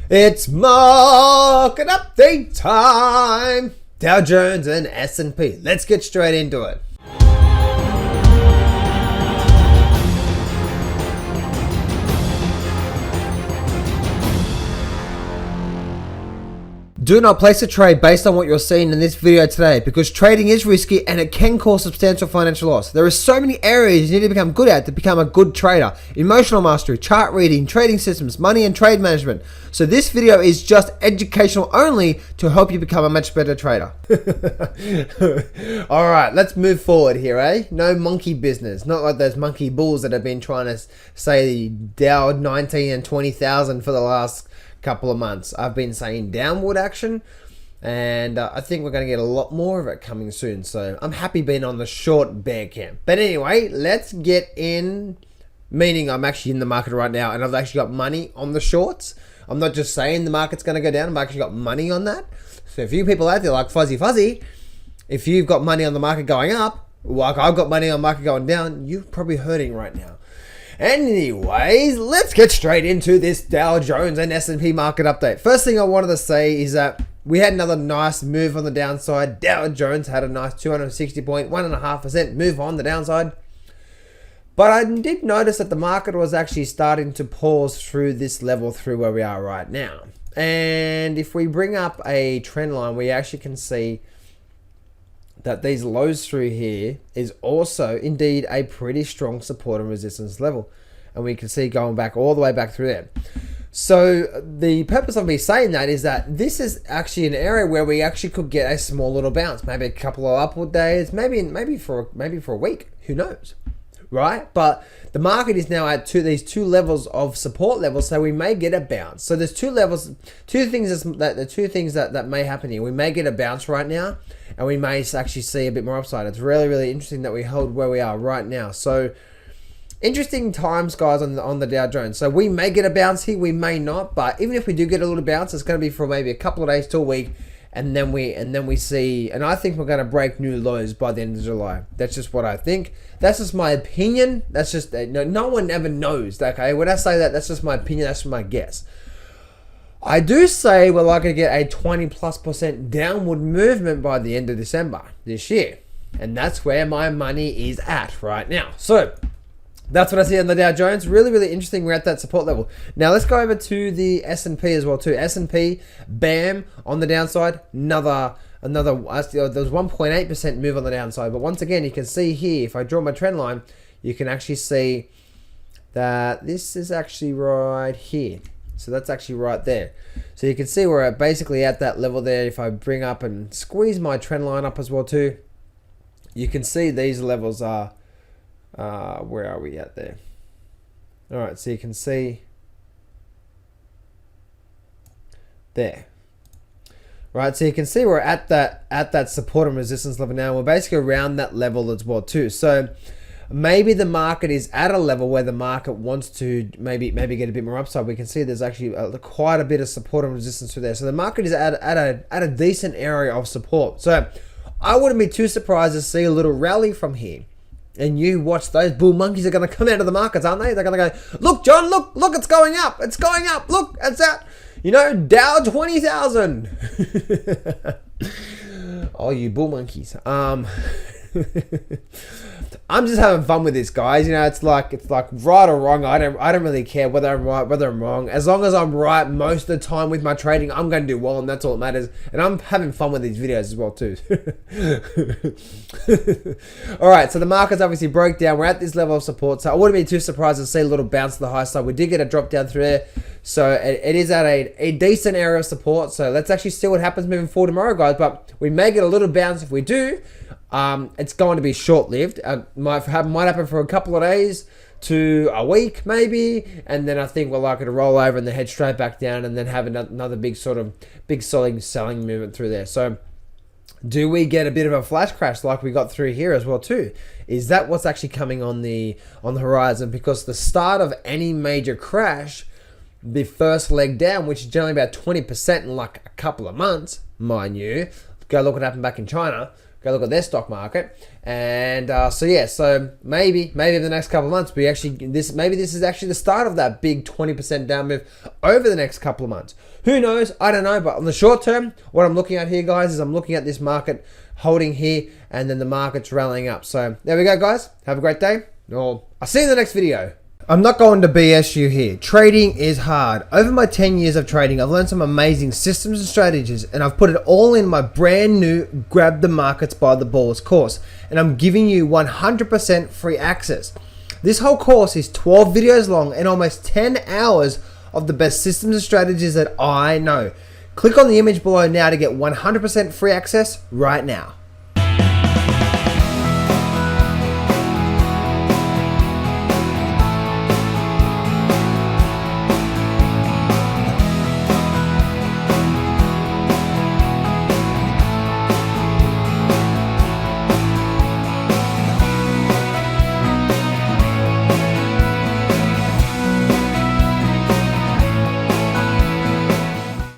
It's market update time. Dow Jones and S&P. Let's get straight into it. Do not place a trade based on what you're seeing in this video today, because trading is risky and it can cause substantial financial loss. There are so many areas you need to become good at to become a good trader. Emotional mastery, chart reading, trading systems, money and trade management. So this video is just educational only to help you become a much better trader. Alright, let's move forward here, eh? No monkey business. Not like those monkey bulls that have been trying to say Dow 19 and 20,000 for the last couple of months. I've been saying downward action, and I think we're going to get a lot more of it coming soon. So I'm happy being on the short bear camp. But anyway, let's get in, meaning I'm actually in the market right now and I've actually got money on the shorts. I'm not just saying the market's going to go down, I've actually got money on that. So if you people out there like Fuzzy, if you've got money on the market going up, like I've got money on the market going down, you're probably hurting right now. Anyways, let's get straight into this Dow Jones and S&P market update. First thing I wanted to say is that we had another nice move on the downside. Dow Jones had a nice 260.1.5% move on the downside. But I did notice that the market was actually starting to pause through this level through where we are right now. And if we bring up a trend line, we actually can see that these lows through here is also indeed a pretty strong support and resistance level, and we can see going back all the way back through there. So the purpose of me saying that is that this is actually an area where we actually could get a small little bounce, maybe a couple of upward days, maybe for a week, who knows, right? But the market is now at these two levels of support levels, so we may get a bounce. So there's two levels, two things that may happen here. We may get a bounce right now, and we may actually see a bit more upside. It's really, really interesting that we hold where we are right now. So interesting times, guys, on the Dow Jones. So we may get a bounce here, we may not, but even if we do get a little bounce, it's going to be for maybe a couple of days to a week, and then we see, and I think we're going to break new lows by the end of July. That's just what I think. That's just my opinion. That's just, no one ever knows, okay? When I say that, that's just my opinion, that's my guess. I do say we're likely to get a 20+% downward movement by the end of December this year. And that's where my money is at right now. So that's what I see on the Dow Jones. Really, really interesting. We're at that support level. Now let's go over to the S&P as well too. S&P, bam, on the downside. Another there was 1.8% move on the downside. But once again, you can see here, if I draw my trend line, you can actually see that this is actually right here. So that's actually right there. So you can see we're basically at that level there. If I bring up and squeeze my trend line up as well too, you can see these levels are, where are we at there? All right, so you can see there. Right, so you can see we're at that support and resistance level now. We're basically around that level as well too. So maybe the market is at a level where the market wants to maybe get a bit more upside. We can see there's actually quite a bit of support and resistance through there. So the market is at a decent area of support. So I wouldn't be too surprised to see a little rally from here. And you watch, those bull monkeys are going to come out of the markets, aren't they? They're going to go, look, John, look, it's going up. It's going up. Look, it's that. Dow 20,000. Oh, you bull monkeys. I'm just having fun with this, guys. It's like right or wrong. I don't really care whether I'm right, whether I'm wrong. As long as I'm right most of the time with my trading, I'm going to do well, and that's all that matters. And I'm having fun with these videos as well too. All right, so the markets obviously broke down. We're at this level of support, so I wouldn't be too surprised to see a little bounce to the high side. We did get a drop down through there, so it is at a decent area of support. So let's actually see what happens moving forward tomorrow, guys. But we may get a little bounce. If we do, it's going to be short-lived. Might happen for a couple of days to a week maybe, and then I think we're likely to roll over and then head straight back down, and then have another big selling movement through there. So do we get a bit of a flash crash like we got through here as well too? Is that what's actually coming on the horizon? Because the start of any major crash, the first leg down, which is generally about 20% in like a couple of months, mind you, go look what happened back in China. go look at their stock market. And so maybe in the next couple of months, maybe this is actually the start of that big 20% down move over the next couple of months. Who knows? I don't know. But on the short term, what I'm looking at here, guys, is I'm looking at this market holding here, and then the market's rallying up. So there we go, guys. Have a great day. I'll see you in the next video. I'm not going to BS you here. Trading is hard. Over my 10 years of trading, I've learned some amazing systems and strategies, and I've put it all in my brand new Grab the Markets by the Balls course. And I'm giving you 100% free access. This whole course is 12 videos long and almost 10 hours of the best systems and strategies that I know. Click on the image below now to get 100% free access right now.